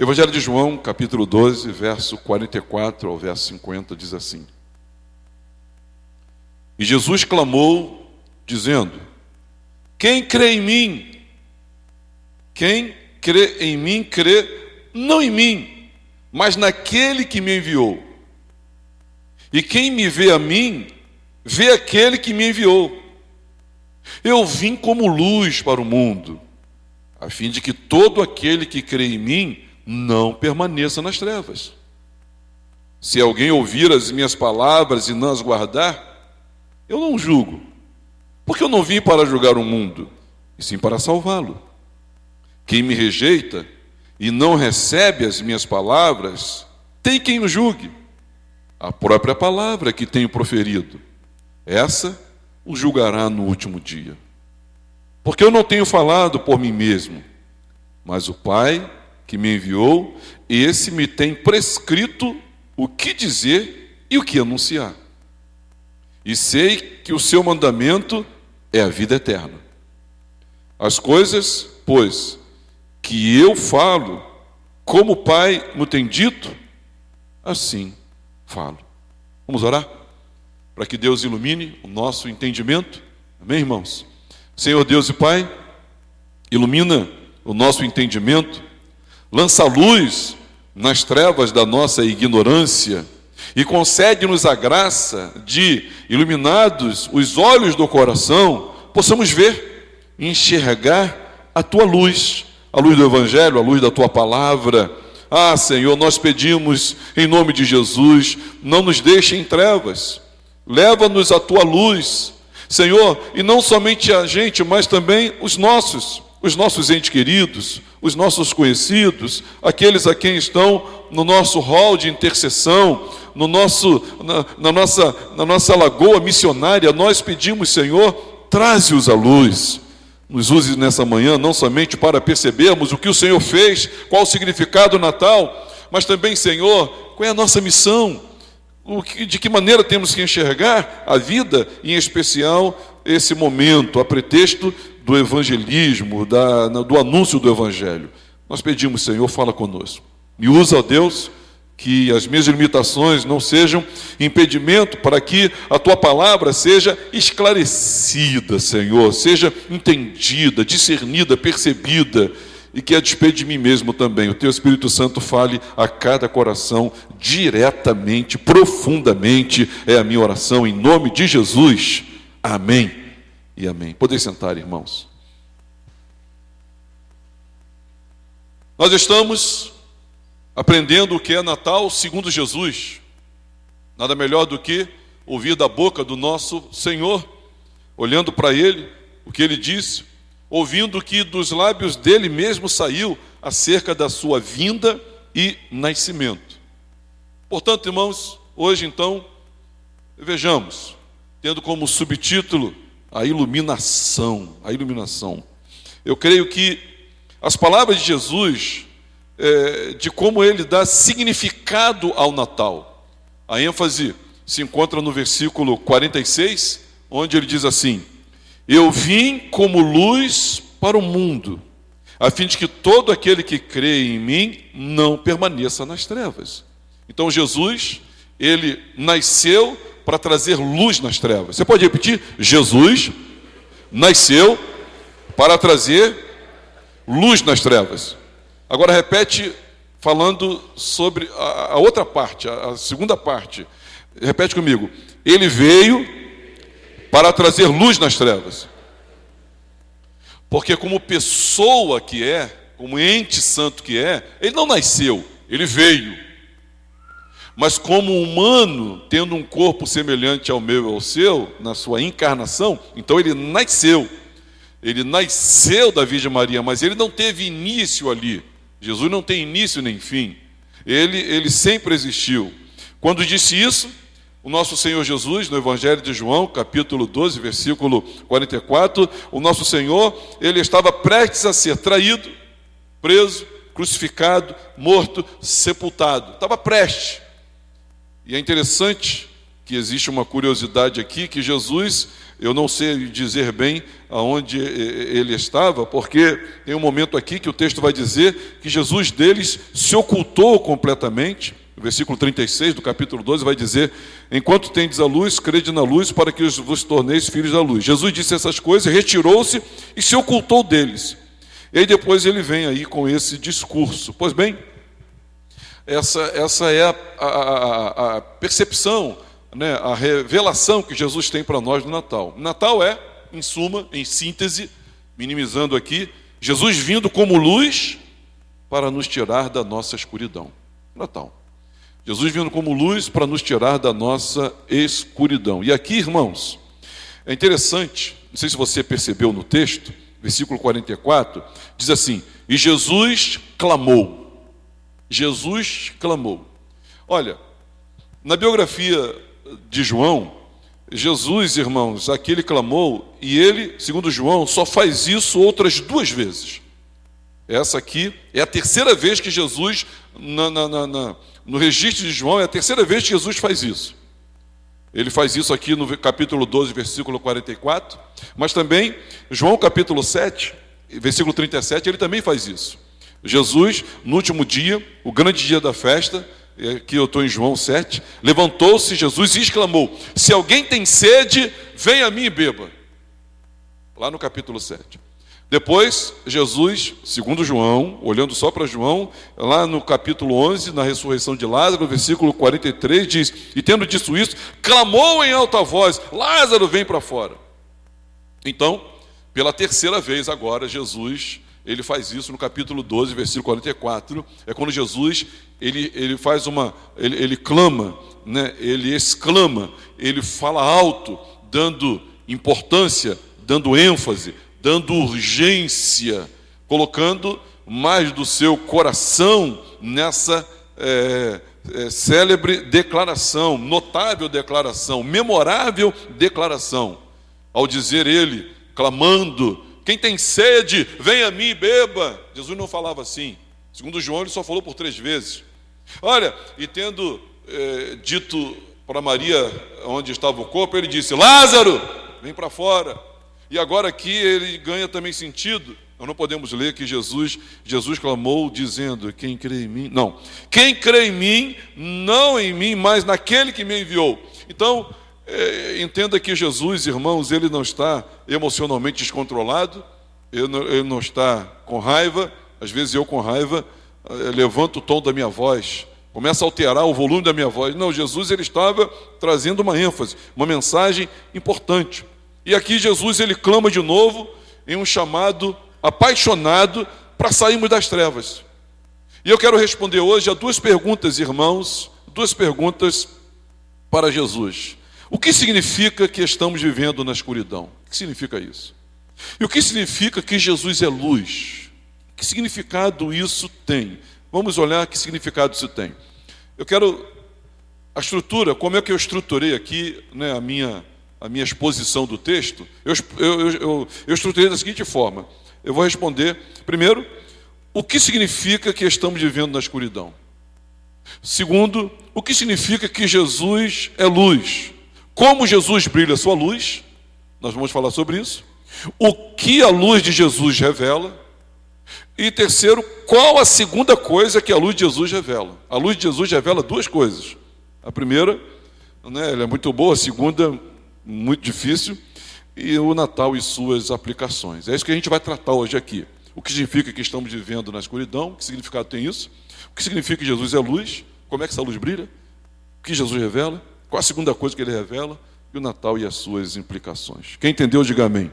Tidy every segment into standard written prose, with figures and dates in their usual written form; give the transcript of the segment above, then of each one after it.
Evangelho de João, capítulo 12, verso 44 ao verso 50, diz assim: E Jesus clamou, dizendo: Quem crê em mim? Quem crê em mim, crê não em mim, mas naquele que me enviou. E quem me vê a mim, vê aquele que me enviou. Eu vim como luz para o mundo, a fim de que todo aquele que crê em mim não permaneça nas trevas. Se alguém ouvir as minhas palavras e não as guardar, eu não julgo, porque eu não vim para julgar o mundo, e sim para salvá-lo. Quem me rejeita e não recebe as minhas palavras, tem quem o julgue. A própria palavra que tenho proferido, essa o julgará no último dia. Porque eu não tenho falado por mim mesmo, mas o Pai que me enviou, esse me tem prescrito o que dizer e o que anunciar. E sei que o seu mandamento é a vida eterna. As coisas, pois, que eu falo, como o Pai me tem dito, assim falo. Vamos orar? Para que Deus ilumine o nosso entendimento. Amém, irmãos? Senhor Deus e Pai, ilumina o nosso entendimento, lança luz nas trevas da nossa ignorância e concede-nos a graça de, iluminados os olhos do coração, possamos ver e enxergar a Tua luz, a luz do Evangelho, a luz da Tua palavra. Ah, Senhor, nós pedimos em nome de Jesus, não nos deixe em trevas, leva-nos à Tua luz, Senhor, e não somente a gente, mas também os nossos entes queridos, os nossos conhecidos, aqueles a quem estão no nosso hall de intercessão, na nossa lagoa missionária. Nós pedimos, Senhor, traze-os à luz. Nos use nessa manhã, não somente para percebermos o que o Senhor fez, qual o significado do Natal, mas também, Senhor, qual é a nossa missão, de que maneira temos que enxergar a vida, em especial esse momento, a pretexto do evangelismo, do anúncio do Evangelho. Nós pedimos, Senhor, fala conosco. Me usa, ó Deus, que as minhas limitações não sejam impedimento para que a Tua palavra seja esclarecida, Senhor, seja entendida, discernida, percebida, e que a despeito de mim mesmo também, o Teu Espírito Santo fale a cada coração diretamente, profundamente, é a minha oração, em nome de Jesus. Amém e amém. Podem sentar, irmãos. Nós estamos aprendendo o que é Natal segundo Jesus. Nada melhor do que ouvir da boca do nosso Senhor, olhando para Ele, o que Ele disse, ouvindo que dos lábios dele mesmo saiu acerca da sua vinda e nascimento. Portanto, irmãos, hoje então, vejamos, tendo como subtítulo a iluminação. Eu creio que as palavras de Jesus, de como ele dá significado ao Natal, a ênfase se encontra no versículo 46, onde ele diz assim: Eu vim como luz para o mundo, a fim de que todo aquele que crê em mim não permaneça nas trevas. Então Jesus, ele nasceu para trazer luz nas trevas. Você pode repetir? Jesus nasceu para trazer luz nas trevas. Agora repete, falando sobre a outra parte, a segunda parte. Repete comigo. Ele veio para trazer luz nas trevas. Porque como pessoa que é, como ente santo que é, ele não nasceu, ele veio. Mas como humano, tendo um corpo semelhante ao meu e ao seu, na sua encarnação, então ele nasceu. Ele nasceu da Virgem Maria, mas ele não teve início ali. Jesus não tem início nem fim. Ele sempre existiu. Quando disse isso, o nosso Senhor Jesus, no Evangelho de João, capítulo 12, versículo 44, o nosso Senhor, ele estava prestes a ser traído, preso, crucificado, morto, sepultado. Estava prestes. E é interessante que existe uma curiosidade aqui, que Jesus, eu não sei dizer bem aonde ele estava, porque tem um momento aqui que o texto vai dizer que Jesus deles se ocultou completamente. O versículo 36 do capítulo 12 vai dizer: enquanto tendes a luz, crede na luz, para que vos torneis filhos da luz. Jesus disse essas coisas, retirou-se e se ocultou deles. E aí depois ele vem aí com esse discurso. Pois bem, essa é a percepção, né, a revelação que Jesus tem para nós no Natal. Natal é, em suma, em síntese, minimizando aqui, Jesus vindo como luz para nos tirar da nossa escuridão. Natal. Jesus vindo como luz para nos tirar da nossa escuridão. E aqui, irmãos, é interessante, não sei se você percebeu no texto, versículo 44, diz assim: e Jesus clamou. Jesus clamou. Olha, na biografia de João, Jesus, irmãos, aqui ele clamou, e ele, segundo João, só faz isso outras 2 vezes. Essa aqui é a terceira vez que Jesus, no registro de João, é a terceira vez que Jesus faz isso. Ele faz isso aqui no capítulo 12, versículo 44, mas também, João capítulo 7, versículo 37, ele também faz isso. Jesus, no último dia, o grande dia da festa, aqui eu estou em João 7, levantou-se Jesus e exclamou: se alguém tem sede, venha a mim e beba. Lá no capítulo 7. Depois, Jesus, segundo João, olhando só para João, lá no capítulo 11, na ressurreição de Lázaro, versículo 43, diz: e tendo dito isso, clamou em alta voz: Lázaro, vem para fora. Então, pela terceira vez agora, Jesus, ele faz isso no capítulo 12, versículo 44, é quando Jesus, ele faz ele clama, né? Ele exclama, ele fala alto, dando importância, dando ênfase, dando urgência, colocando mais do seu coração nessa célebre declaração, notável declaração, memorável declaração, ao dizer ele, clamando: quem tem sede, venha a mim e beba. Jesus não falava assim. Segundo João, ele só falou por 3 vezes. Olha, e tendo dito para Maria onde estava o corpo, ele disse: Lázaro, vem para fora. E agora aqui ele ganha também sentido. Nós não podemos ler que Jesus clamou dizendo: quem crê em mim? Não. Quem crê em mim, não em mim, mas naquele que me enviou. Então, entenda que Jesus, irmãos, ele não está emocionalmente descontrolado, ele não está com raiva. Às vezes eu com raiva levanto o tom da minha voz, começa a alterar o volume da minha voz. Não, Jesus ele estava trazendo uma ênfase, uma mensagem importante. E aqui Jesus ele clama de novo em um chamado apaixonado para sairmos das trevas. E eu quero responder hoje a 2 perguntas, irmãos, 2 perguntas para Jesus. O que significa que estamos vivendo na escuridão? O que significa isso? E o que significa que Jesus é luz? Que significado isso tem? Vamos olhar que significado isso tem. Eu quero a estrutura, como é que eu estruturei aqui, né, a minha exposição do texto. Eu estruturei da seguinte forma: eu vou responder, primeiro, o que significa que estamos vivendo na escuridão. Segundo, o que significa que Jesus é luz. Como Jesus brilha a sua luz, nós vamos falar sobre isso. O que a luz de Jesus revela. E terceiro, qual a segunda coisa que a luz de Jesus revela. A luz de Jesus revela 2 coisas. A primeira, né, ela é muito boa, a segunda, muito difícil, e o Natal e suas aplicações. É isso que a gente vai tratar hoje aqui. O que significa que estamos vivendo na escuridão, que significado tem isso? O que significa que Jesus é luz? Como é que essa luz brilha? O que Jesus revela? Qual a segunda coisa que ele revela? E o Natal e as suas implicações. Quem entendeu, diga amém.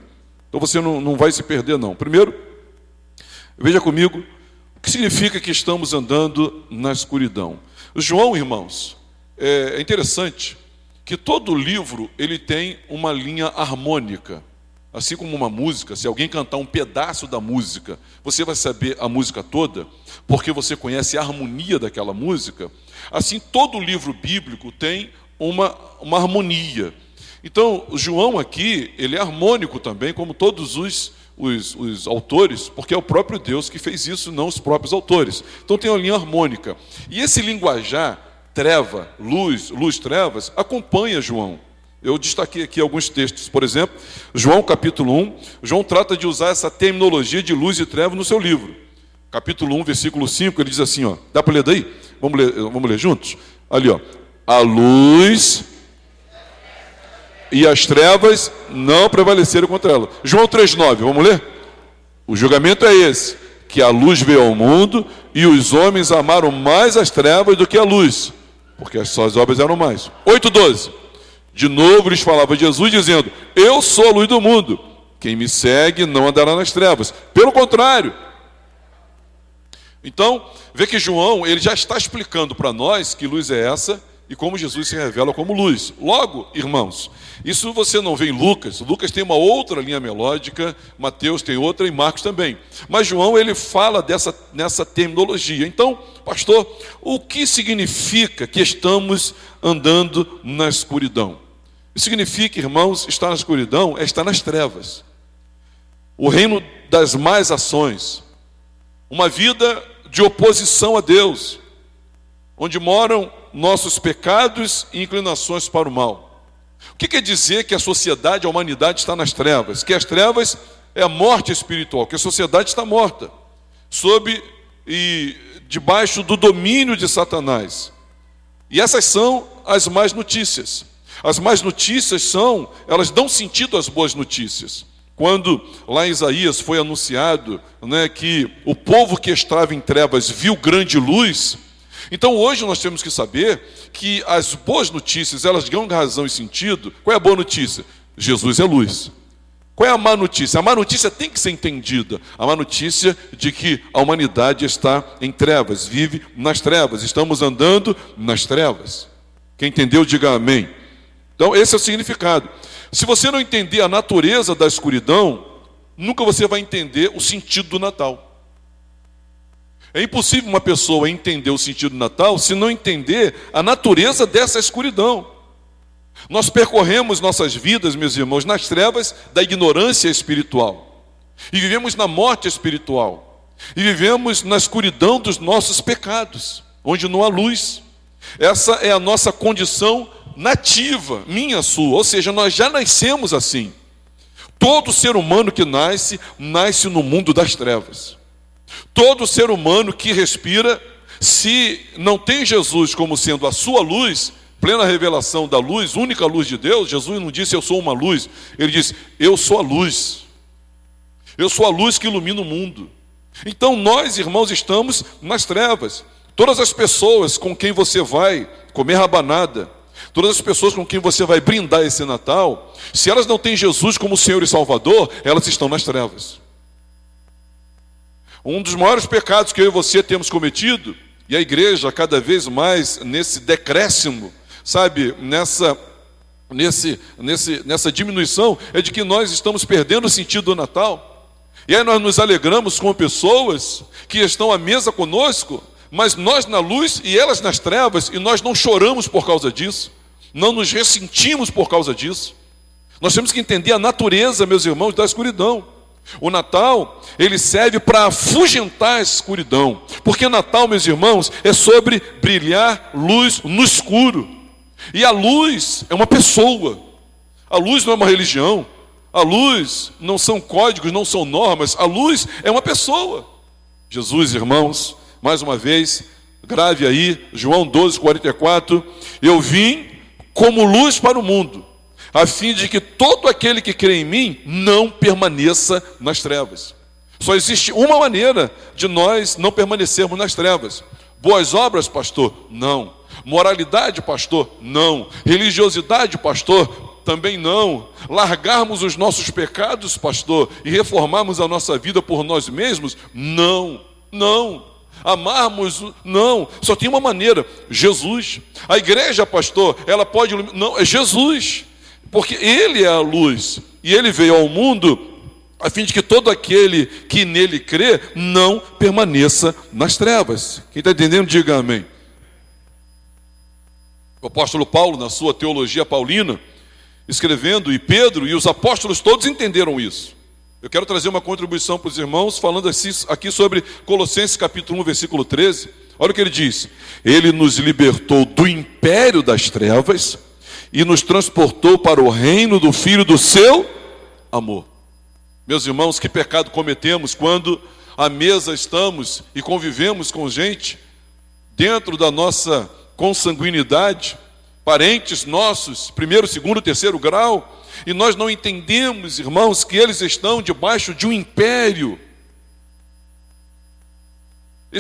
Então você não vai se perder, não. Primeiro, veja comigo, o que significa que estamos andando na escuridão. João, irmãos, é interessante que todo livro ele tem uma linha harmônica. Assim como uma música, se alguém cantar um pedaço da música, você vai saber a música toda, porque você conhece a harmonia daquela música. Assim, todo livro bíblico tem uma harmonia. Então, João aqui, ele é harmônico também, como todos os autores, porque é o próprio Deus que fez isso, não os próprios autores. Então tem uma linha harmônica. E esse linguajar treva, luz, luz, trevas, acompanha João. Eu destaquei aqui alguns textos, por exemplo, João capítulo 1, João trata de usar essa terminologia de luz e treva no seu livro. Capítulo 1, versículo 5, ele diz assim, ó, dá para ler daí? Vamos ler juntos? Ali, ó, a luz e as trevas não prevaleceram contra ela. João 3,9, vamos ler? O julgamento é esse, que a luz veio ao mundo e os homens amaram mais as trevas do que a luz, porque as suas obras eram mais. 8,12, de novo lhes falava Jesus dizendo, eu sou a luz do mundo, quem me segue não andará nas trevas, pelo contrário. Então, vê que João, ele já está explicando para nós que luz é essa e como Jesus se revela como luz. Logo, irmãos, isso você não vê em Lucas. Lucas tem uma outra linha melódica, Mateus tem outra e Marcos também. Mas João, ele fala nessa terminologia. Então, pastor, o que significa que estamos andando na escuridão? Isso significa, irmãos, estar na escuridão é estar nas trevas. O reino das más ações. Uma vida de oposição a Deus, onde moram nossos pecados e inclinações para o mal. O que quer dizer que a sociedade, a humanidade está nas trevas? Que as trevas é a morte espiritual, que a sociedade está morta, sob e debaixo do domínio de Satanás. E essas são as más notícias. As más notícias elas dão sentido às boas notícias. Quando lá em Isaías foi anunciado, que o povo que estava em trevas viu grande luz, então hoje nós temos que saber que as boas notícias, elas ganham razão e sentido. Qual é a boa notícia? Jesus é luz. Qual é a má notícia? A má notícia tem que ser entendida. A má notícia de que a humanidade está em trevas, vive nas trevas, estamos andando nas trevas. Quem entendeu, diga amém. Então esse é o significado. Se você não entender a natureza da escuridão, nunca você vai entender o sentido do Natal. É impossível uma pessoa entender o sentido do Natal se não entender a natureza dessa escuridão. Nós percorremos nossas vidas, meus irmãos, nas trevas da ignorância espiritual. E vivemos na morte espiritual. E vivemos na escuridão dos nossos pecados, onde não há luz. Essa é a nossa condição nativa, minha, sua, ou seja, nós já nascemos assim. Todo ser humano que nasce no mundo das trevas. Todo ser humano que respira, se não tem Jesus como sendo a sua luz, plena revelação da luz, única luz de Deus, Jesus não disse eu sou uma luz, ele disse eu sou a luz. Eu sou a luz que ilumina o mundo. Então nós, irmãos, estamos nas trevas. Todas as pessoas com quem você vai comer rabanada, todas as pessoas com quem você vai brindar esse Natal, se elas não têm Jesus como Senhor e Salvador, elas estão nas trevas. Um dos maiores pecados que eu e você temos cometido, e a igreja cada vez mais nesse decréscimo, sabe, nessa diminuição, é de que nós estamos perdendo o sentido do Natal. E aí nós nos alegramos com pessoas que estão à mesa conosco, mas nós na luz e elas nas trevas, e nós não choramos por causa disso, não nos ressentimos por causa disso. Nós temos que entender a natureza, meus irmãos, da escuridão. O Natal, ele serve para afugentar a escuridão, porque Natal, meus irmãos, é sobre brilhar luz no escuro. E a luz é uma pessoa, a luz não é uma religião, a luz não são códigos, não são normas, a luz é uma pessoa. Jesus, irmãos, mais uma vez, grave aí, João 12:44, eu vim como luz para o mundo, a fim de que todo aquele que crê em mim não permaneça nas trevas. Só existe uma maneira de nós não permanecermos nas trevas. Boas obras, pastor? Não. Moralidade, pastor? Não. Religiosidade, pastor? Também não. Largarmos os nossos pecados, pastor, e reformarmos a nossa vida por nós mesmos? Não. Não. Amarmos? Não. Só tem uma maneira, Jesus. A igreja, pastor, ela pode iluminar? Não, é Jesus. Porque Ele é a luz, e Ele veio ao mundo a fim de que todo aquele que nele crê não permaneça nas trevas. Quem está entendendo, diga amém. O apóstolo Paulo, na sua teologia paulina, escrevendo, e Pedro e os apóstolos todos entenderam isso. Eu quero trazer uma contribuição para os irmãos, falando aqui sobre Colossenses capítulo 1, versículo 13. Olha o que ele diz. Ele nos libertou do império das trevas e nos transportou para o reino do Filho do seu amor. Meus irmãos, que pecado cometemos quando à mesa estamos e convivemos com gente dentro da nossa consanguinidade, parentes nossos, primeiro, segundo, terceiro grau, e nós não entendemos, irmãos, que eles estão debaixo de um império,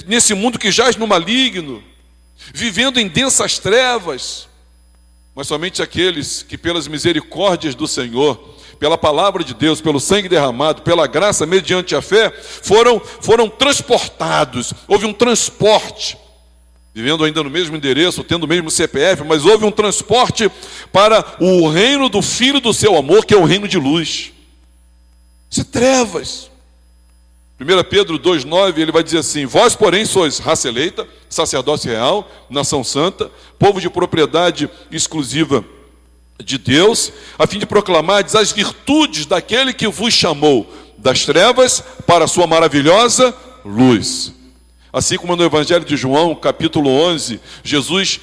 nesse mundo que jaz no maligno, vivendo em densas trevas, mas somente aqueles que pelas misericórdias do Senhor, pela palavra de Deus, pelo sangue derramado, pela graça mediante a fé, foram transportados. Houve um transporte, vivendo ainda no mesmo endereço, tendo o mesmo CPF, mas houve um transporte para o reino do Filho do seu amor, que é o reino de luz. Isso é trevas. 1 Pedro 2,9, ele vai dizer assim: vós, porém, sois raça eleita, sacerdócio real, nação santa, povo de propriedade exclusiva de Deus, a fim de proclamardes as virtudes daquele que vos chamou das trevas para a sua maravilhosa luz. Assim como no Evangelho de João, capítulo 11, Jesus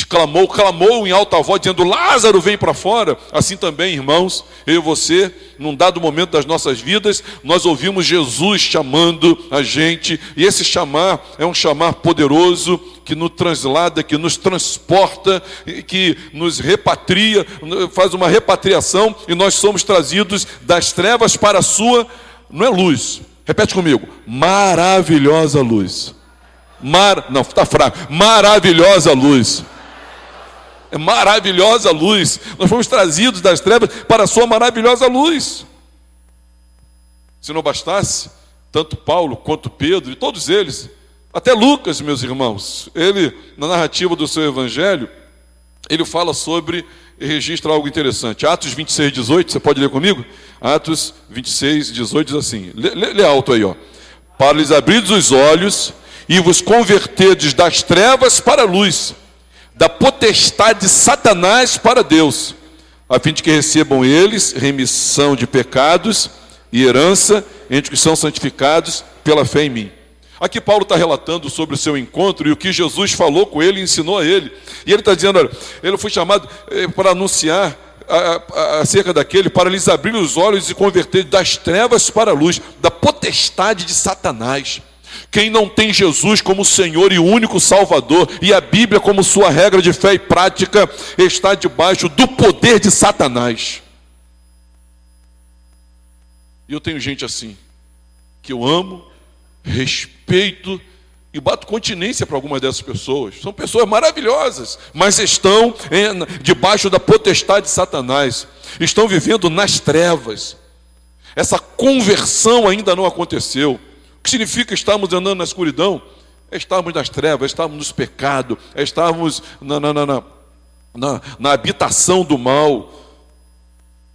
clamou em alta voz, dizendo: Lázaro, vem para fora. Assim também, irmãos, eu e você, num dado momento das nossas vidas, nós ouvimos Jesus chamando a gente, e esse chamar é um chamar poderoso, que nos translada, que nos transporta, que nos repatria, faz uma repatriação, e nós somos trazidos das trevas para a sua, não é luz, repete comigo, maravilhosa luz. Não, está fraco. Maravilhosa luz. É maravilhosa luz. Nós fomos trazidos das trevas para a sua maravilhosa luz. Se não bastasse, tanto Paulo quanto Pedro e todos eles, até Lucas, meus irmãos, ele, na narrativa do seu evangelho, ele fala sobre e registra algo interessante. Atos 26, 18, você pode ler comigo? Atos 26, 18 diz assim, lê alto aí, ó. Para lhes abrir os olhos e vos converterdes das trevas para a luz, da potestade de Satanás para Deus, a fim de que recebam eles remissão de pecados e herança entre os que são santificados pela fé em mim. Aqui Paulo está relatando sobre o seu encontro e o que Jesus falou com ele e ensinou a ele. E ele está dizendo, olha, ele foi chamado para anunciar acerca daquele, para lhes abrir os olhos e converter das trevas para a luz, da potestade de Satanás. Quem não tem Jesus como Senhor e único Salvador, e a Bíblia como sua regra de fé e prática, está debaixo do poder de Satanás. E eu tenho gente assim, que eu amo, respeito e bato continência para algumas dessas pessoas. São pessoas maravilhosas, mas estão debaixo da potestade de Satanás. Estão vivendo nas trevas. Essa conversão ainda não aconteceu. O que significa estarmos andando na escuridão? É estarmos nas trevas, estarmos nos pecados, é estarmos na habitação do mal.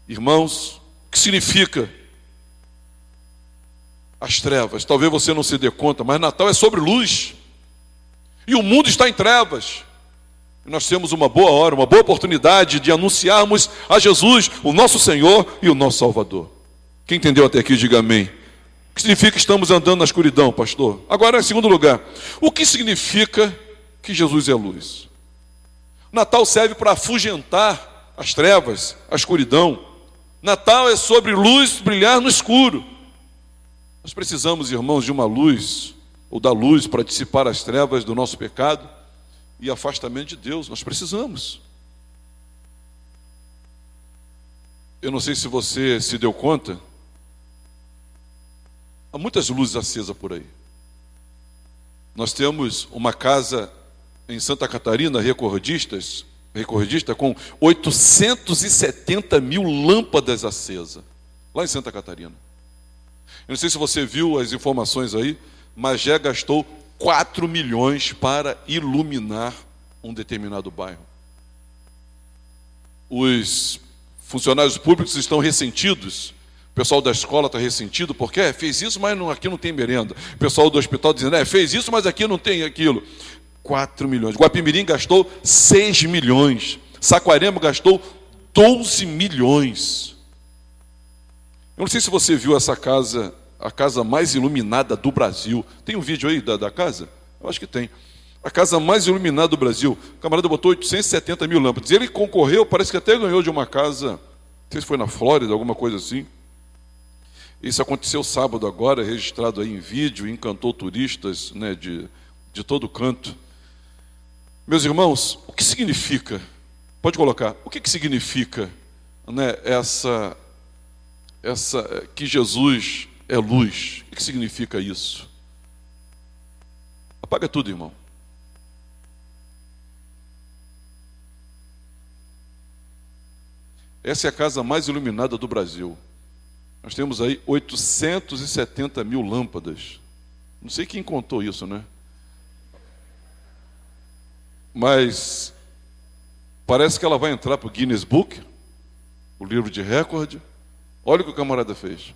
Irmãos, o que significa as trevas? Talvez você não se dê conta, mas Natal é sobre luz. E o mundo está em trevas. E nós temos uma boa hora, uma boa oportunidade de anunciarmos a Jesus, o nosso Senhor e o nosso Salvador. Quem entendeu até aqui, diga amém. O que significa que estamos andando na escuridão, pastor? Agora, em segundo lugar, o que significa que Jesus é luz? Natal serve para afugentar as trevas, a escuridão. Natal é sobre luz brilhar no escuro. Nós precisamos, irmãos, de uma luz, ou da luz para dissipar as trevas do nosso pecado e afastamento de Deus. Nós precisamos. Eu não sei se você se deu conta, há muitas luzes acesas por aí. Nós temos uma casa em Santa Catarina, recordista, com 870 mil lâmpadas acesas, lá em Santa Catarina. Eu não sei se você viu as informações aí, mas já gastou 4 milhões para iluminar um determinado bairro. Os funcionários públicos estão ressentidos. O pessoal da escola está ressentido porque fez isso, mas aqui não tem merenda. O pessoal do hospital dizendo, fez isso, mas aqui não tem aquilo. 4 milhões. Guapimirim gastou 6 milhões. Saquarema gastou 12 milhões. Eu não sei se você viu essa casa, a casa mais iluminada do Brasil. Tem um vídeo aí da casa? Eu acho que tem. A casa mais iluminada do Brasil. O camarada botou 870 mil lâmpadas. Ele concorreu, parece que até ganhou de uma casa, não sei se foi na Flórida, alguma coisa assim. Isso aconteceu sábado agora, registrado aí em vídeo, encantou turistas, né, de todo canto. Meus irmãos, o que significa? Pode colocar. O que significa, né, essa que Jesus é luz? O que significa isso? Apaga tudo, irmão. Essa é a casa mais iluminada do Brasil. Nós temos aí 870 mil lâmpadas. Não sei quem contou isso, né? Mas parece que ela vai entrar para o Guinness Book, o livro de recorde. Olha o que o camarada fez.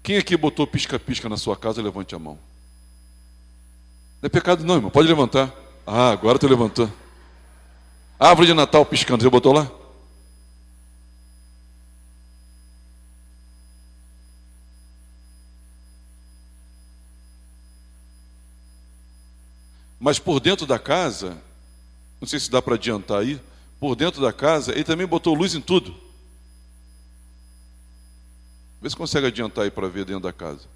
Quem aqui botou pisca-pisca na sua casa, levante a mão. Não é pecado não, irmão. Pode levantar. Ah, agora tu levantou. Árvore de Natal piscando, você botou lá? Mas por dentro da casa, não sei se dá para adiantar aí, por dentro da casa, ele também botou luz em tudo. Vê se consegue adiantar aí para ver dentro da casa.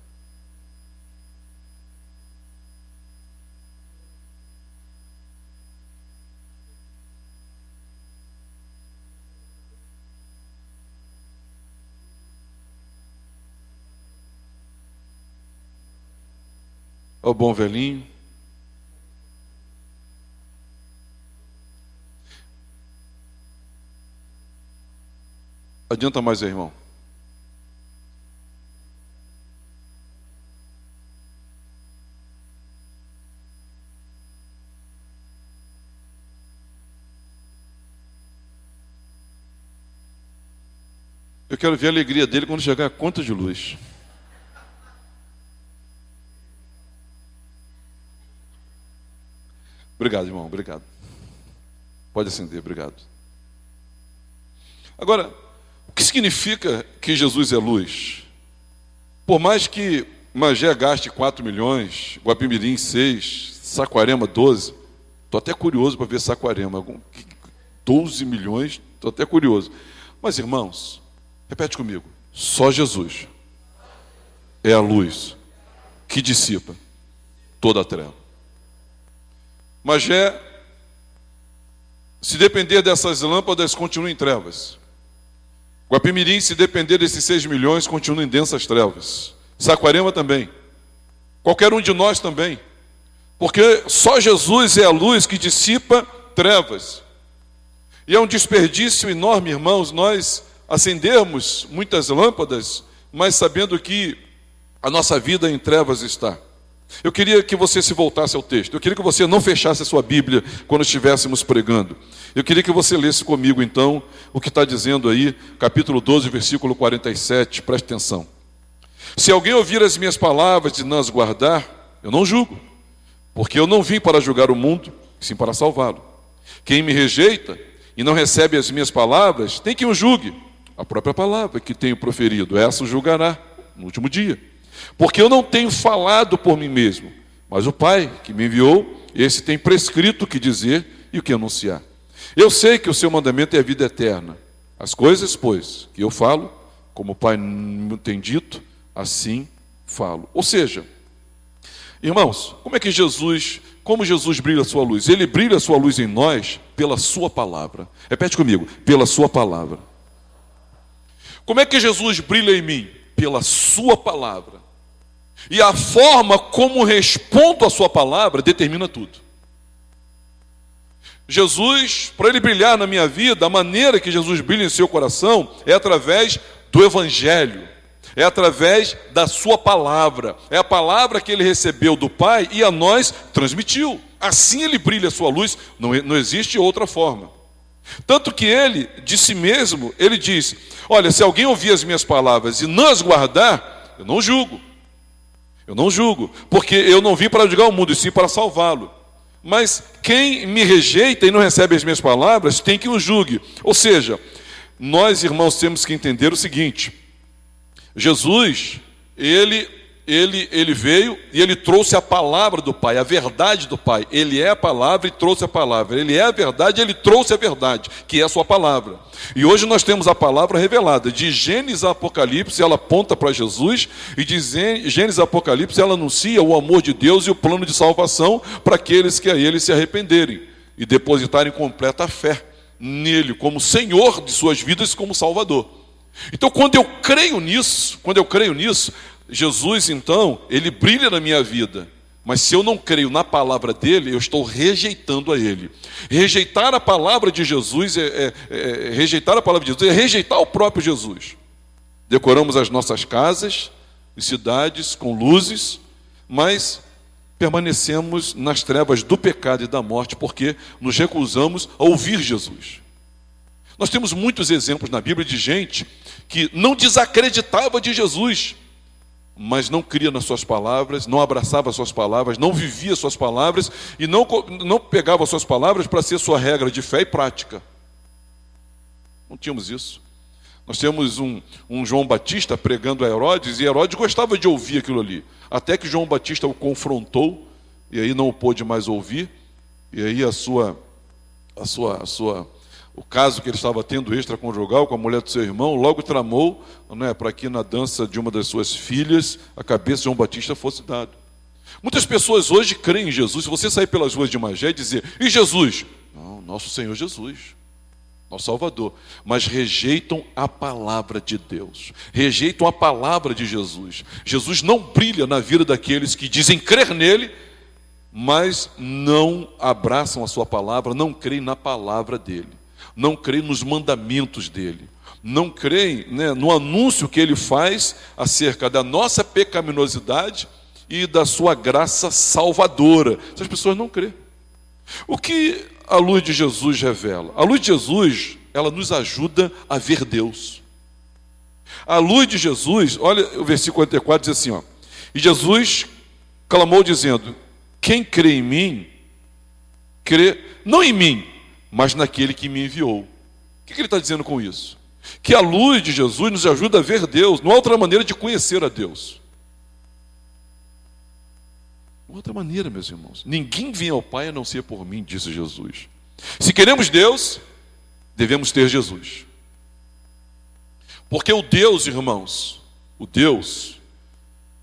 Ó o bom velhinho. Adianta mais aí, irmão. Eu quero ver a alegria dele quando chegar a conta de luz. Obrigado, irmão, obrigado. Pode acender, obrigado. Agora, o que significa que Jesus é luz? Por mais que Magé gaste 4 milhões, Guapimirim 6, Saquarema 12, estou até curioso para ver Saquarema, 12 milhões, estou até curioso. Mas, irmãos, repete comigo, só Jesus é a luz que dissipa toda a treva. Magé, se depender dessas lâmpadas, continua em trevas. Guapimirim, se depender desses 6 milhões, continua em densas trevas. Saquarema também. Qualquer um de nós também. Porque só Jesus é a luz que dissipa trevas. E é um desperdício enorme, irmãos, nós acendermos muitas lâmpadas, mas sabendo que a nossa vida em trevas está. Eu queria que você se voltasse ao texto. Eu queria que você não fechasse a sua Bíblia quando estivéssemos pregando. Eu queria que você lesse comigo, então, o que está dizendo aí, capítulo 12, versículo 47. Preste atenção. Se alguém ouvir as minhas palavras e não as guardar, eu não julgo, porque eu não vim para julgar o mundo, sim para salvá-lo. Quem me rejeita e não recebe as minhas palavras, tem quem o julgue. A própria palavra que tenho proferido, essa o julgará no último dia. Porque eu não tenho falado por mim mesmo, mas o Pai que me enviou, esse tem prescrito o que dizer e o que anunciar. Eu sei que o seu mandamento é a vida eterna. As coisas, pois, que eu falo, como o Pai me tem dito, assim falo. Ou seja, irmãos, como Jesus brilha a sua luz? Ele brilha a sua luz em nós pela sua palavra. Repete comigo, pela sua palavra. Como é que Jesus brilha em mim? Pela sua palavra. E a forma como respondo à sua palavra determina tudo. Jesus, para ele brilhar na minha vida, a maneira que Jesus brilha em seu coração é através do Evangelho, é através da sua palavra, é a palavra que ele recebeu do Pai e a nós transmitiu. Assim ele brilha a sua luz, não existe outra forma. Tanto que ele, de si mesmo, ele diz: olha, se alguém ouvir as minhas palavras e não as guardar, eu não julgo. Eu não julgo, porque eu não vim para julgar o mundo, e sim para salvá-lo. Mas quem me rejeita e não recebe as minhas palavras, tem que o julgue. Ou seja, nós, irmãos, temos que entender o seguinte: Jesus, ele veio e ele trouxe a palavra do Pai, a verdade do Pai. Ele é a palavra e trouxe a palavra. Ele é a verdade e ele trouxe a verdade, que é a sua palavra. E hoje nós temos a palavra revelada. De Gênesis a Apocalipse, ela aponta para Jesus. E de Gênesis a Apocalipse, ela anuncia o amor de Deus e o plano de salvação para aqueles que a ele se arrependerem e depositarem completa fé nele, como Senhor de suas vidas, como Salvador. Então, quando eu creio nisso, Jesus, então, ele brilha na minha vida. Mas se eu não creio na palavra dele, eu estou rejeitando a ele. Rejeitar a palavra de Jesus rejeitar a palavra de Jesus é rejeitar o próprio Jesus. Decoramos as nossas casas e cidades com luzes, mas permanecemos nas trevas do pecado e da morte, porque nos recusamos a ouvir Jesus. Nós temos muitos exemplos na Bíblia de gente que não desacreditava de Jesus, mas não cria nas suas palavras, não abraçava as suas palavras, não vivia as suas palavras e não pegava as suas palavras para ser sua regra de fé e prática. Não tínhamos isso. Nós temos um João Batista pregando a Herodes, e Herodes gostava de ouvir aquilo ali, até que João Batista o confrontou, e aí não o pôde mais ouvir, e aí o caso que ele estava tendo extraconjugal com a mulher do seu irmão, logo tramou, para que na dança de uma das suas filhas, a cabeça de João Batista fosse dada. Muitas pessoas hoje creem em Jesus. Se você sair pelas ruas de Magé e dizer: e Jesus? Não, nosso Senhor Jesus, nosso Salvador. Mas rejeitam a palavra de Deus, rejeitam a palavra de Jesus. Jesus não brilha na vida daqueles que dizem crer nele, mas não abraçam a sua palavra, não creem na palavra dele, não creem nos mandamentos dele, não creem, no anúncio que ele faz acerca da nossa pecaminosidade e da sua graça salvadora. Essas pessoas não creem. O que a luz de Jesus revela? A luz de Jesus, ela nos ajuda a ver Deus. A luz de Jesus, olha o versículo 44, diz assim, e Jesus clamou dizendo: quem crê em mim, crê não em mim, mas naquele que me enviou. O que ele está dizendo com isso? Que a luz de Jesus nos ajuda a ver Deus. Não há outra maneira de conhecer a Deus. Não há outra maneira, meus irmãos. Ninguém vem ao Pai a não ser por mim, disse Jesus. Se queremos Deus, devemos ter Jesus. Porque o Deus, irmãos, o Deus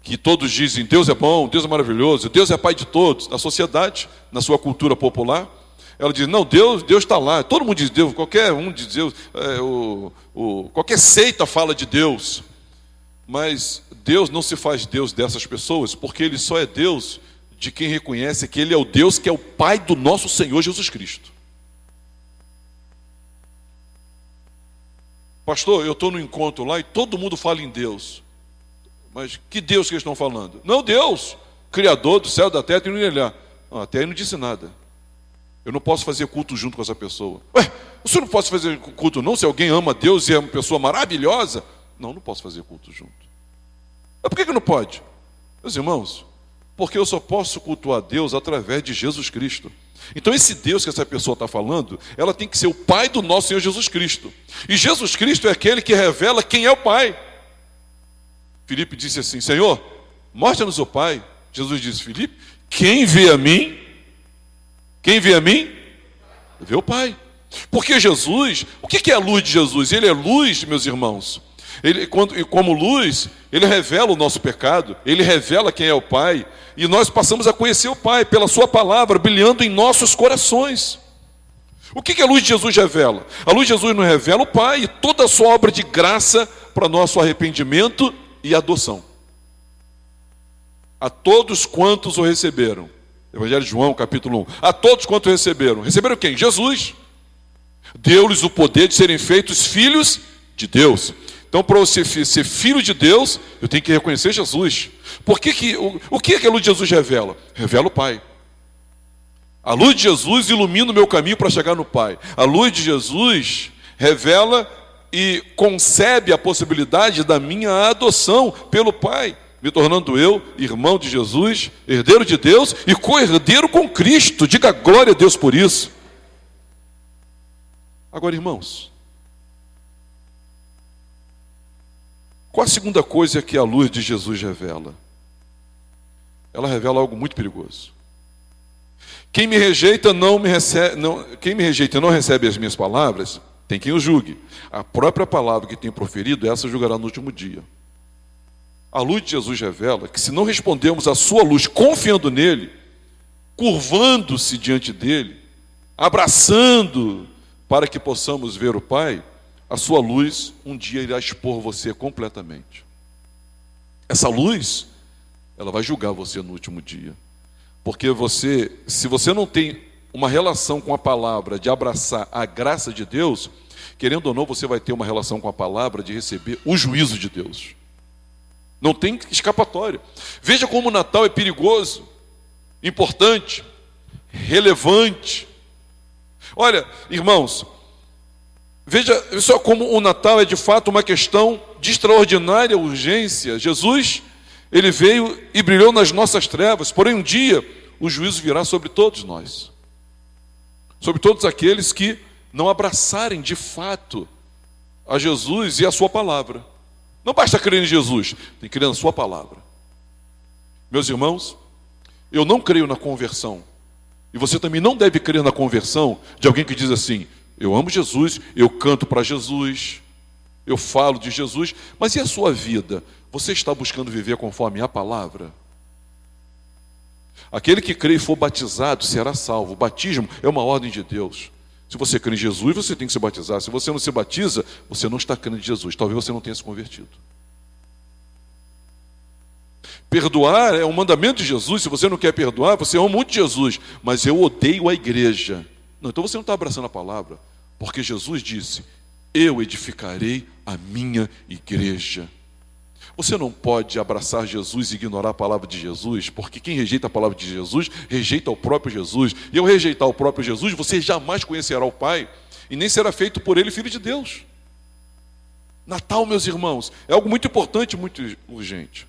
que todos dizem, Deus é bom, Deus é maravilhoso, Deus é Pai de todos, na sociedade, na sua cultura popular, ela diz, não, Deus está lá. Todo mundo diz Deus, qualquer um diz Deus, qualquer seita fala de Deus. Mas Deus não se faz Deus dessas pessoas, porque Ele só é Deus de quem reconhece que Ele é o Deus que é o Pai do nosso Senhor Jesus Cristo. Pastor, eu estou no encontro lá e todo mundo fala em Deus. Mas que Deus que eles estão falando? Não, Deus, Criador do céu, da terra e não olhar. Até aí não disse nada. Eu não posso fazer culto junto com essa pessoa. Ué, o senhor não pode fazer culto não? Se alguém ama Deus e é uma pessoa maravilhosa? Não posso fazer culto junto. Mas por que não pode? Meus irmãos, porque eu só posso cultuar Deus através de Jesus Cristo. Então esse Deus que essa pessoa está falando, ela tem que ser o Pai do nosso Senhor Jesus Cristo. E Jesus Cristo é aquele que revela quem é o Pai. Filipe disse assim, Senhor, mostra-nos o Pai. Jesus disse, Filipe, quem vê a mim, vê o Pai. Porque Jesus, o que é a luz de Jesus? Ele é luz, meus irmãos. Como luz, ele revela o nosso pecado, ele revela quem é o Pai, e nós passamos a conhecer o Pai pela sua palavra, brilhando em nossos corações. O que a luz de Jesus revela? A luz de Jesus nos revela o Pai e toda a sua obra de graça para nosso arrependimento e adoção. A todos quantos o receberam. Evangelho de João, capítulo 1. A todos quantos receberam. Receberam quem? Jesus. Deu-lhes o poder de serem feitos filhos de Deus. Então, para você ser filho de Deus, eu tenho que reconhecer Jesus. O que a luz de Jesus revela? Revela o Pai. A luz de Jesus ilumina o meu caminho para chegar no Pai. A luz de Jesus revela e concebe a possibilidade da minha adoção pelo Pai, me tornando eu irmão de Jesus, herdeiro de Deus e co-herdeiro com Cristo. Diga glória a Deus por isso. Agora, irmãos, qual a segunda coisa que a luz de Jesus revela? Ela revela algo muito perigoso. Quem me rejeita quem me rejeita e não recebe as minhas palavras, tem quem o julgue. A própria palavra que tem proferido, essa julgará no último dia. A luz de Jesus revela que se não respondermos à sua luz confiando nele, curvando-se diante dele, abraçando para que possamos ver o Pai, a sua luz um dia irá expor você completamente. Essa luz, ela vai julgar você no último dia. Porque se você não tem uma relação com a palavra de abraçar a graça de Deus, querendo ou não, você vai ter uma relação com a palavra de receber o juízo de Deus. Não tem escapatória. Veja como o Natal é perigoso, importante, relevante. Olha, irmãos, veja só como o Natal é de fato uma questão de extraordinária urgência. Jesus, ele veio e brilhou nas nossas trevas, porém um dia o juízo virá sobre todos nós, sobre todos aqueles que não abraçarem de fato a Jesus e a sua palavra. Não basta crer em Jesus, tem que crer na sua palavra. Meus irmãos, eu não creio na conversão, e você também não deve crer na conversão de alguém que diz assim: eu amo Jesus, eu canto para Jesus, eu falo de Jesus, mas e a sua vida? Você está buscando viver conforme a palavra? Aquele que crê e for batizado será salvo. O batismo é uma ordem de Deus. Se você crê em Jesus, você tem que se batizar. Se você não se batiza, você não está crendo em Jesus. Talvez você não tenha se convertido. Perdoar é um mandamento de Jesus. Se você não quer perdoar, você ama muito Jesus, mas eu odeio a igreja. Não, então você não está abraçando a palavra, porque Jesus disse: eu edificarei a minha igreja. Você não pode abraçar Jesus e ignorar a palavra de Jesus, porque quem rejeita a palavra de Jesus, rejeita o próprio Jesus. E ao rejeitar o próprio Jesus, você jamais conhecerá o Pai, e nem será feito por ele filho de Deus. Natal, meus irmãos, é algo muito importante, muito urgente.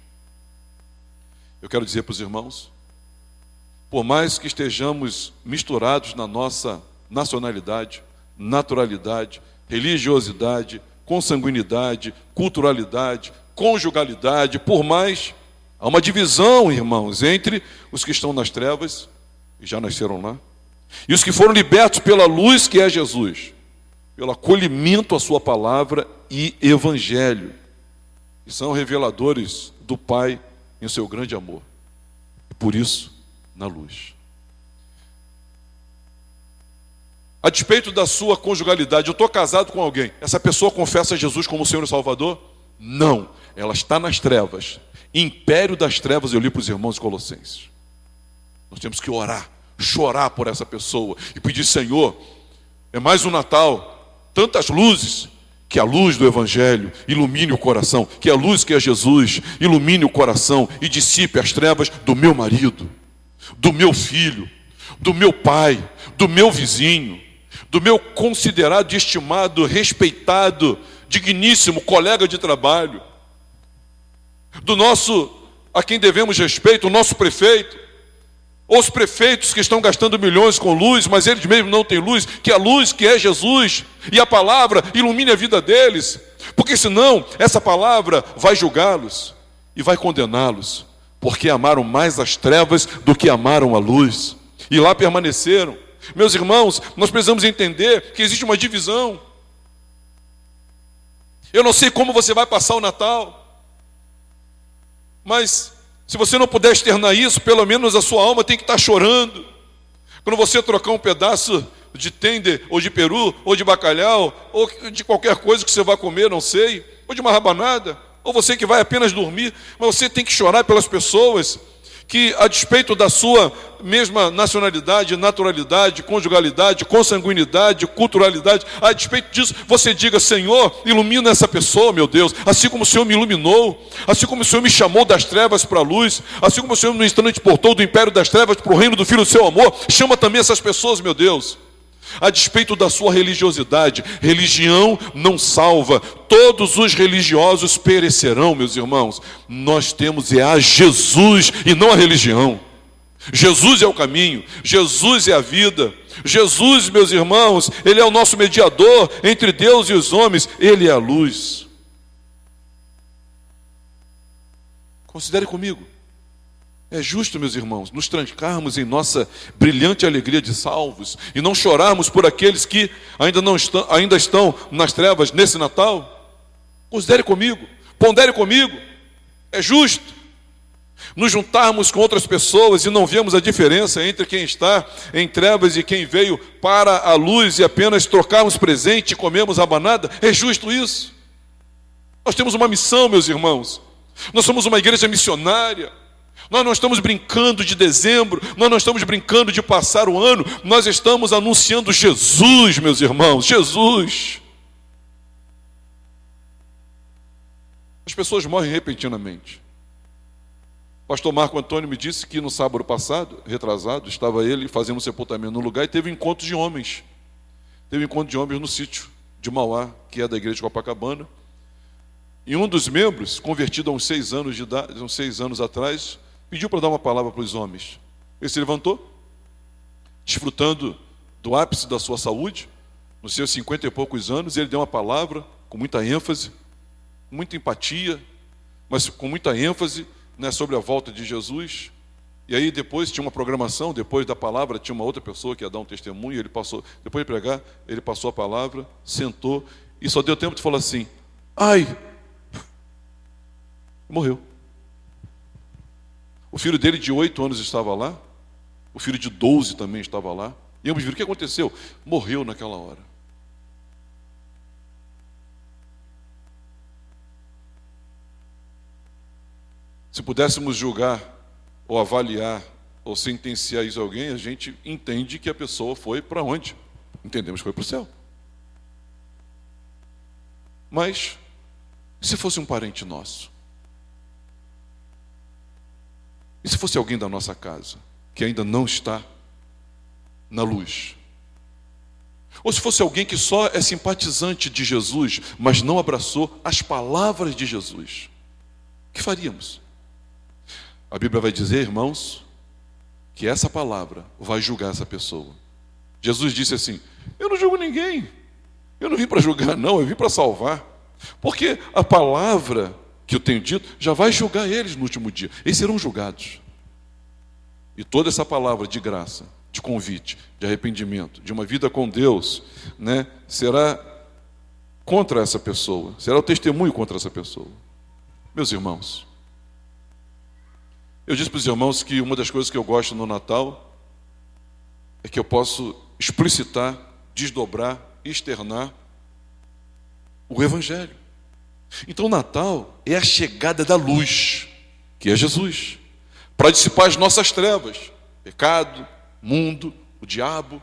Eu quero dizer para os irmãos, por mais que estejamos misturados na nossa nacionalidade, naturalidade, religiosidade, consanguinidade, culturalidade, conjugalidade, por mais, há uma divisão, irmãos, entre os que estão nas trevas, e já nasceram lá, e os que foram libertos pela luz que é Jesus, pelo acolhimento à sua palavra e evangelho, que são reveladores do Pai em seu grande amor, e por isso, na luz. A despeito da sua conjugalidade, eu estou casado com alguém, essa pessoa confessa Jesus como Senhor e Salvador? Não, ela está nas trevas, império das trevas. Eu li para os irmãos colossenses. Nós temos que orar, chorar por essa pessoa e pedir: Senhor, é mais um Natal, tantas luzes, que a luz do Evangelho ilumine o coração, que a luz que é Jesus ilumine o coração e dissipe as trevas do meu marido, do meu filho, do meu pai, do meu vizinho, do meu considerado, estimado, respeitado, digníssimo colega de trabalho, do nosso, a quem devemos respeito, o nosso prefeito, ou os prefeitos que estão gastando milhões com luz, mas eles mesmos não têm luz, que a luz que é Jesus e a palavra ilumine a vida deles, porque senão essa palavra vai julgá-los e vai condená-los, porque amaram mais as trevas do que amaram a luz, e lá permaneceram. Meus irmãos, nós precisamos entender que existe uma divisão. Eu não sei como você vai passar o Natal, mas se você não puder externar isso, pelo menos a sua alma tem que estar chorando. Quando você trocar um pedaço de tender, ou de peru, ou de bacalhau, ou de qualquer coisa que você vai comer, não sei, ou de uma rabanada, ou você que vai apenas dormir, mas você tem que chorar pelas pessoas que, a despeito da sua mesma nacionalidade, naturalidade, conjugalidade, consanguinidade, culturalidade, a despeito disso, você diga: Senhor, ilumina essa pessoa, meu Deus, assim como o Senhor me iluminou, assim como o Senhor me chamou das trevas para a luz, assim como o Senhor me transportou do império das trevas para o reino do Filho do seu amor, chama também essas pessoas, meu Deus. A despeito da sua religiosidade, religião não salva, todos os religiosos perecerão, meus irmãos. Nós temos a Jesus e não a religião. Jesus é o caminho, Jesus é a vida. Jesus, meus irmãos, Ele é o nosso mediador entre Deus e os homens, Ele é a luz. Considere comigo. É justo, meus irmãos, nos trancarmos em nossa brilhante alegria de salvos e não chorarmos por aqueles que ainda estão nas trevas nesse Natal? Considere comigo, pondere comigo. É justo nos juntarmos com outras pessoas e não vemos a diferença entre quem está em trevas e quem veio para a luz e apenas trocarmos presente e comemos rabanada? É justo isso? Nós temos uma missão, meus irmãos. Nós somos uma igreja missionária. Nós não estamos brincando de dezembro, nós não estamos brincando de passar o ano, nós estamos anunciando Jesus, meus irmãos, Jesus. As pessoas morrem repentinamente. O pastor Marco Antônio me disse que no sábado passado, retrasado, estava ele fazendo um sepultamento no lugar e teve um encontro de homens. Teve um encontro de homens no sítio de Mauá, que é da igreja de Copacabana. E um dos membros, convertido há uns 6 anos de idade, uns 6 anos atrás, pediu para dar uma palavra para os homens. Ele se levantou, desfrutando do ápice da sua saúde, nos seus 50 e poucos anos, ele deu uma palavra com muita ênfase, muita empatia, mas com muita ênfase, né, sobre a volta de Jesus. E aí depois tinha uma programação, depois da palavra tinha uma outra pessoa que ia dar um testemunho, ele passou, depois de pregar, ele passou a palavra, sentou, e só deu tempo de falar assim: ai, morreu. O filho dele de 8 anos estava lá, o filho de 12 também estava lá, e ambos viram: o que aconteceu? Morreu naquela hora. Se pudéssemos julgar, ou avaliar, ou sentenciar isso a alguém, a gente entende que a pessoa foi para onde? Entendemos que foi para o céu. Mas, se fosse um parente nosso? E se fosse alguém da nossa casa, que ainda não está na luz? Ou se fosse alguém que só é simpatizante de Jesus, mas não abraçou as palavras de Jesus? O que faríamos? A Bíblia vai dizer, irmãos, que essa palavra vai julgar essa pessoa. Jesus disse assim: eu não julgo ninguém. Eu não vim para julgar, não, eu vim para salvar. Porque a palavra que eu tenho dito já vai julgar eles no último dia. Eles serão julgados. E toda essa palavra de graça, de convite, de arrependimento, de uma vida com Deus, né, será contra essa pessoa, será o testemunho contra essa pessoa. Meus irmãos, eu disse para os irmãos que uma das coisas que eu gosto no Natal é que eu posso explicitar, desdobrar, externar o Evangelho. Então o Natal é a chegada da luz, que é Jesus, para dissipar as nossas trevas, pecado, mundo, o diabo.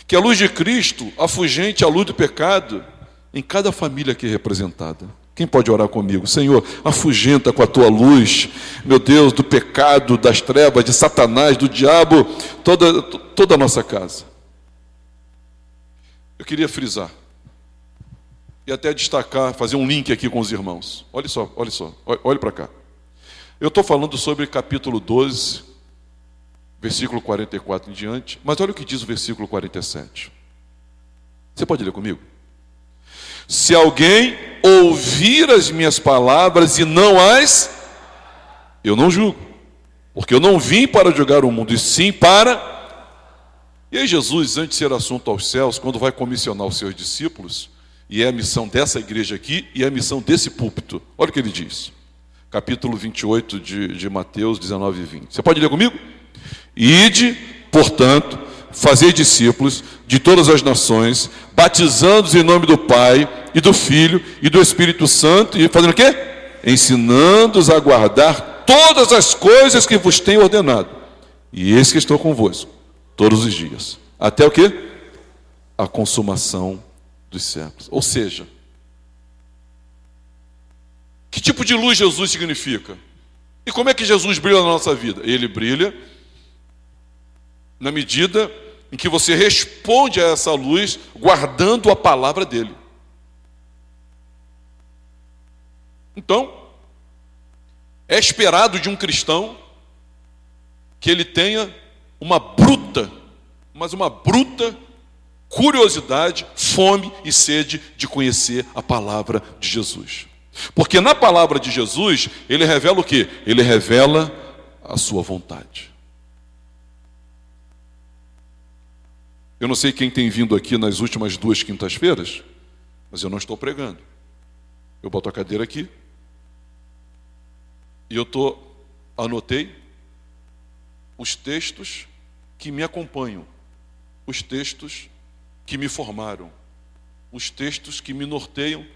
Que a luz de Cristo afugente a luz do pecado em cada família aqui representada. Quem pode orar comigo? Senhor, afugenta com a tua luz, meu Deus, do pecado, das trevas, de Satanás, do diabo, toda a nossa casa. Eu queria frisar e até destacar, fazer um link aqui com os irmãos. Olha só, olhe para cá. Eu estou falando sobre capítulo 12, versículo 44 em diante, mas olha o que diz o versículo 47. Você pode ler comigo? Se alguém ouvir as minhas palavras e não as... eu não julgo, porque eu não vim para julgar o mundo, e sim para... E aí Jesus, antes de ser assunto aos céus, quando vai comissionar os seus discípulos, e é a missão dessa igreja aqui, e é a missão desse púlpito, olha o que ele diz. Capítulo 28 de Mateus 19 e 20. Você pode ler comigo? Ide, portanto, fazei discípulos de todas as nações, batizando-os em nome do Pai, e do Filho, e do Espírito Santo, e fazendo o quê? Ensinando-os a guardar todas as coisas que vos tenho ordenado. E eis que estou convosco todos os dias. Até o quê? A consumação dos séculos. Ou seja, que tipo de luz Jesus significa? E como é que Jesus brilha na nossa vida? Ele brilha na medida em que você responde a essa luz guardando a palavra dele. Então, é esperado de um cristão que ele tenha uma bruta curiosidade, fome e sede de conhecer a palavra de Jesus. Porque na palavra de Jesus, ele revela o quê? Ele revela a sua vontade. Eu não sei quem tem vindo aqui nas últimas 2 quintas-feiras, mas eu não estou pregando. Eu boto a cadeira aqui e anotei os textos que me acompanham, os textos que me formaram, os textos que me norteiam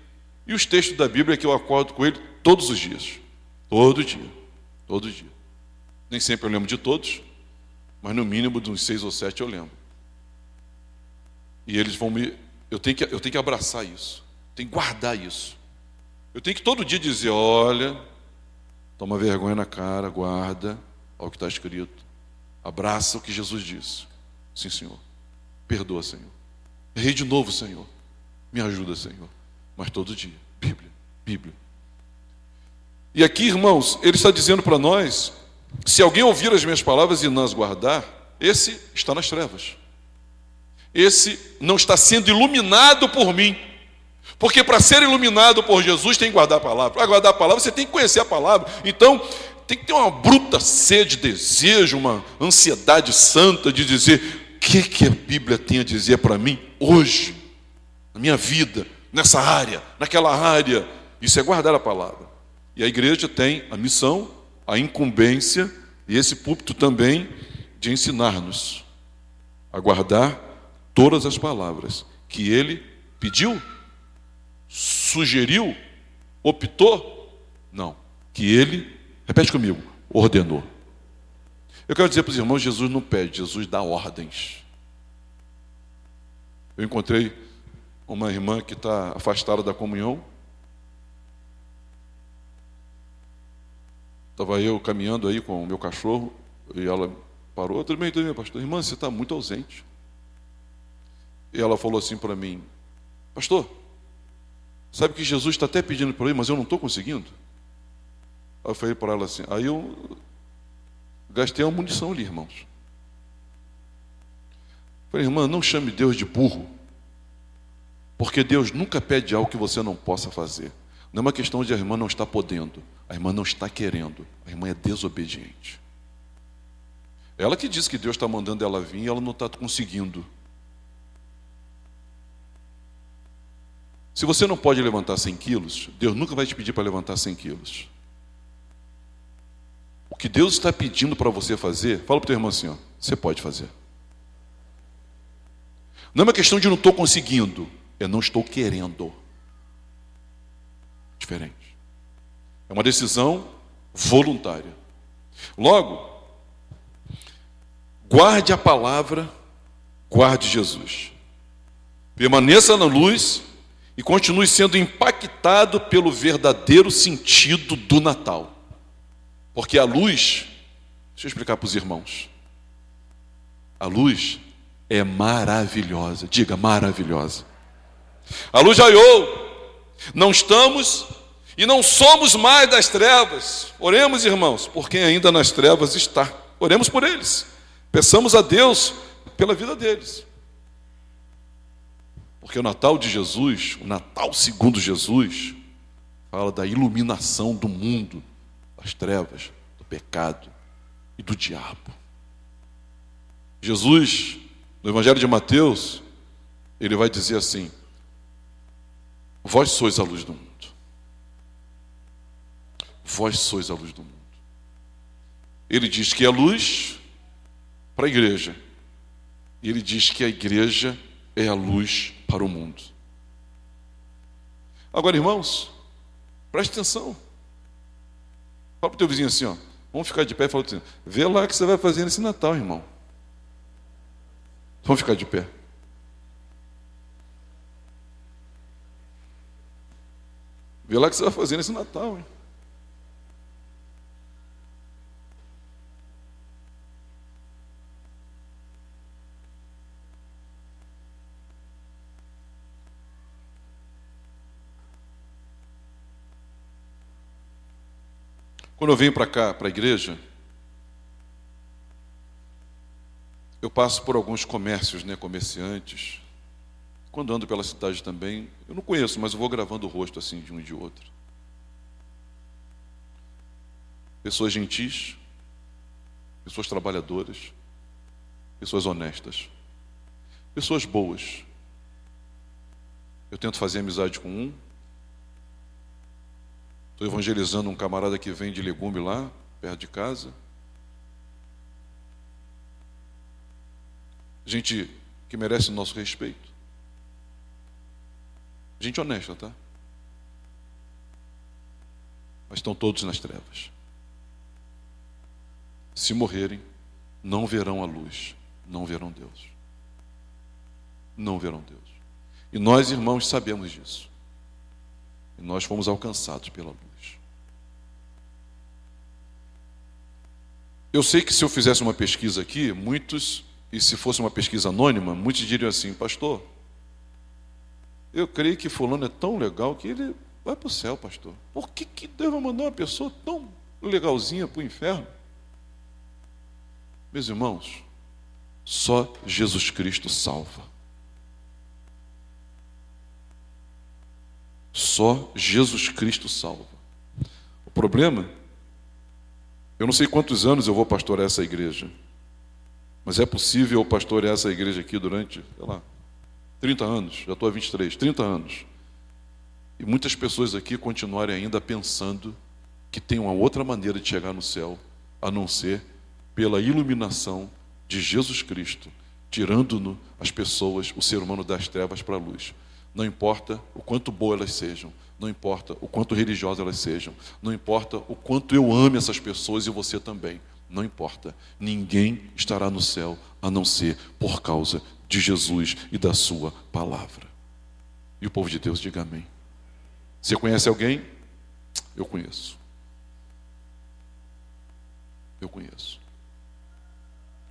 e os textos da Bíblia que eu acordo com ele todos os dias. Todo dia. Nem sempre eu lembro de todos, mas no mínimo de uns 6 ou 7 eu lembro. E eles vão eu tenho que abraçar isso, tenho que guardar isso. Eu tenho que todo dia dizer, olha, toma vergonha na cara, guarda, olha o que está escrito. Abraça o que Jesus disse. Sim, Senhor. Perdoa, Senhor. Errei de novo, Senhor. Me ajuda, Senhor. Mas todo dia, Bíblia. E aqui, irmãos, ele está dizendo para nós, se alguém ouvir as minhas palavras e não as guardar, esse está nas trevas. Esse não está sendo iluminado por mim. Porque para ser iluminado por Jesus tem que guardar a palavra. Para guardar a palavra você tem que conhecer a palavra. Então tem que ter uma bruta sede, desejo, uma ansiedade santa de dizer o que a Bíblia tem a dizer para mim hoje, na minha vida, nessa área, naquela área. Isso é guardar a palavra. E a igreja tem a missão, a incumbência e esse púlpito também de ensinar-nos a guardar todas as palavras que ele pediu, sugeriu, optou? Não. Que ele, repete comigo, ordenou. Eu quero dizer para os irmãos, Jesus não pede, Jesus dá ordens. Eu encontrei uma irmã que está afastada da comunhão. Estava eu caminhando aí com o meu cachorro e ela parou. Tudo bem, pastor? Irmã, você está muito ausente. E ela falou assim para mim, pastor, sabe que Jesus está até pedindo para mim, mas eu não estou conseguindo? Aí eu falei para ela assim, aí eu gastei uma munição ali, irmãos. Falei, irmã, não chame Deus de burro, porque Deus nunca pede algo que você não possa fazer. Não é uma questão de a irmã não estar podendo, a irmã não está querendo, a irmã é desobediente. Ela que diz que Deus está mandando ela vir e ela não está conseguindo. Se você não pode levantar 100 quilos, Deus nunca vai te pedir para levantar 100 quilos. O que Deus está pedindo para você fazer, fala para o teu irmão assim, ó, você pode fazer. Não é uma questão de não estou conseguindo, é não estou querendo. Diferente. É uma decisão voluntária. Logo, guarde a palavra, guarde Jesus. Permaneça na luz e continue sendo impactado pelo verdadeiro sentido do Natal. Porque a luz, deixa eu explicar para os irmãos, a luz é maravilhosa, diga maravilhosa. A luz raiou, não estamos e não somos mais das trevas. Oremos, irmãos, por quem ainda nas trevas está. Oremos por eles, peçamos a Deus pela vida deles. Porque o Natal de Jesus, o Natal segundo Jesus, fala da iluminação do mundo, das trevas, do pecado e do diabo. Jesus, no Evangelho de Mateus, ele vai dizer assim, vós sois a luz do mundo. Vós sois a luz do mundo. Ele diz que é luz para a igreja. E ele diz que a igreja é a luz para o mundo. Agora, irmãos, preste atenção. Fala para o teu vizinho assim, ó. Vamos ficar de pé e fala assim, vê lá o que você vai fazer nesse Natal, irmão. Vamos ficar de pé. Vê lá o que você vai fazer nesse Natal, hein? Quando eu venho para cá, para a igreja, eu passo por alguns comércios, né, comerciantes. Quando ando pela cidade também, eu não conheço, mas eu vou gravando o rosto assim de um e de outro. Pessoas gentis, pessoas trabalhadoras, pessoas honestas, pessoas boas. Eu tento fazer amizade com um. Estou evangelizando um camarada que vende legume lá, perto de casa. Gente que merece o nosso respeito. Gente honesta, tá? Mas estão todos nas trevas. Se morrerem, não verão a luz, não verão Deus. Não verão Deus. E nós, irmãos, sabemos disso. E nós fomos alcançados pela luz. Eu sei que se eu fizesse uma pesquisa aqui, muitos, e se fosse uma pesquisa anônima, muitos diriam assim, pastor, eu creio que fulano é tão legal que ele vai para o céu, pastor. Por que Deus vai mandar uma pessoa tão legalzinha para o inferno? Meus irmãos, só Jesus Cristo salva. Só Jesus Cristo salva. O problema, eu não sei quantos anos eu vou pastorear essa igreja, mas é possível eu pastorear essa igreja aqui durante, sei lá, 30 anos, já estou há 23, 30 anos. E muitas pessoas aqui continuarem ainda pensando que tem uma outra maneira de chegar no céu, a não ser pela iluminação de Jesus Cristo, tirando-no as pessoas, o ser humano das trevas para a luz. Não importa o quanto boas elas sejam, não importa o quanto religiosas elas sejam, não importa o quanto eu ame essas pessoas e você também, não importa. Ninguém estará no céu a não ser por causa de Jesus e da sua palavra. E o povo de Deus diga amém. Você conhece alguém? Eu conheço. Eu conheço.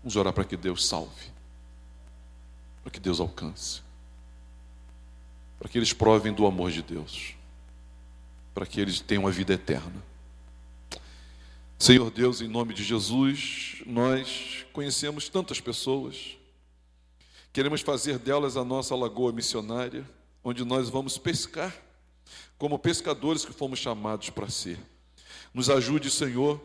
Vamos orar para que Deus salve, para que Deus alcance, para que eles provem do amor de Deus, para que eles tenham a vida eterna. Senhor Deus, em nome de Jesus, nós conhecemos tantas pessoas, queremos fazer delas a nossa lagoa missionária, onde nós vamos pescar, como pescadores que fomos chamados para ser. Nos ajude, Senhor,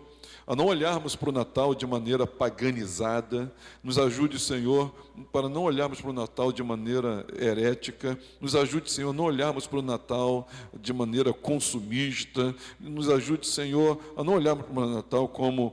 a não olharmos para o Natal de maneira paganizada. Nos ajude, Senhor, para não olharmos para o Natal de maneira herética. Nos ajude, Senhor, a não olharmos para o Natal de maneira consumista. Nos ajude, Senhor, a não olharmos para o Natal como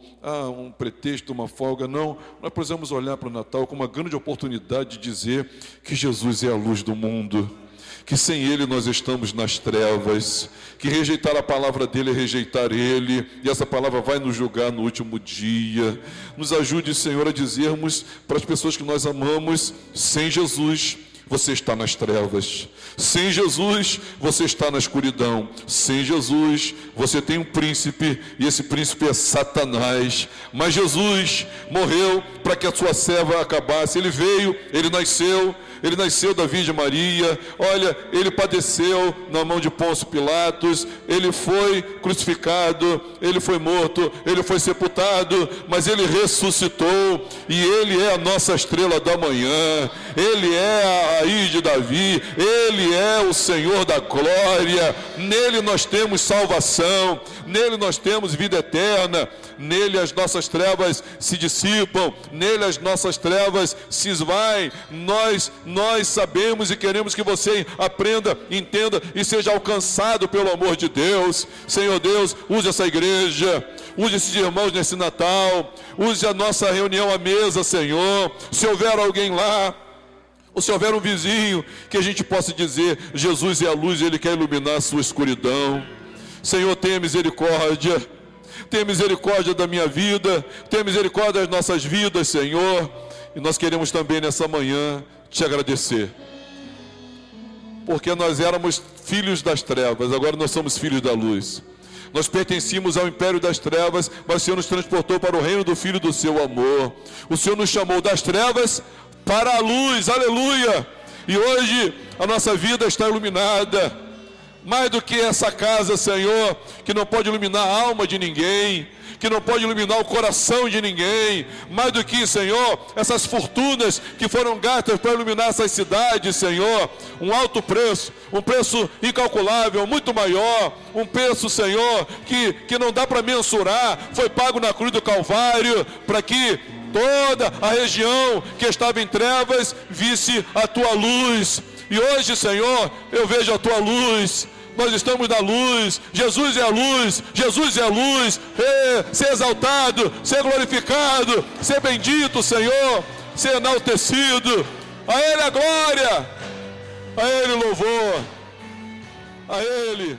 um pretexto, uma folga. Não, nós precisamos olhar para o Natal como uma grande oportunidade de dizer que Jesus é a luz do mundo, que sem Ele nós estamos nas trevas, que rejeitar a palavra dEle é rejeitar Ele, e essa palavra vai nos julgar no último dia. Nos ajude, Senhor, a dizermos para as pessoas que nós amamos, sem Jesus você está nas trevas, sem Jesus você está na escuridão, sem Jesus você tem um príncipe, e esse príncipe é Satanás, mas Jesus morreu para que a sua serva acabasse. Ele veio, ele nasceu da Virgem Maria, olha, ele padeceu na mão de Pôncio Pilatos, ele foi crucificado, ele foi morto, ele foi sepultado, mas ele ressuscitou, e ele é a nossa estrela da manhã, ele é a raiz de Davi, ele é o Senhor da glória, nele nós temos salvação, nele nós temos vida eterna, nele as nossas trevas se dissipam, nele as nossas trevas se esvaem. Nós sabemos e queremos que você aprenda, entenda e seja alcançado pelo amor de Deus. Senhor Deus, use essa igreja, use esses irmãos nesse Natal, use a nossa reunião à mesa, Senhor. Se houver alguém lá, ou se houver um vizinho, que a gente possa dizer, Jesus é a luz e Ele quer iluminar a sua escuridão. Senhor, tenha misericórdia. Tenha misericórdia da minha vida, tenha misericórdia das nossas vidas, Senhor. E nós queremos também nessa manhã te agradecer, porque nós éramos filhos das trevas, agora nós somos filhos da luz. Nós pertencíamos ao império das trevas, mas o Senhor nos transportou para o reino do Filho do seu amor. O Senhor nos chamou das trevas para a luz, aleluia. E hoje a nossa vida está iluminada, mais do que essa casa, Senhor, que não pode iluminar a alma de ninguém, que não pode iluminar o coração de ninguém, mais do que, Senhor, essas fortunas que foram gastas para iluminar essas cidades, Senhor, um alto preço, um preço incalculável, muito maior, um preço, Senhor, que não dá para mensurar, foi pago na cruz do Calvário, para que toda a região que estava em trevas visse a tua luz. E hoje, Senhor, eu vejo a tua luz. Nós estamos na luz. Jesus é a luz. Jesus é a luz. Ser exaltado, ser glorificado, ser bendito, Senhor, ser enaltecido. A Ele a glória, a Ele o louvor, a Ele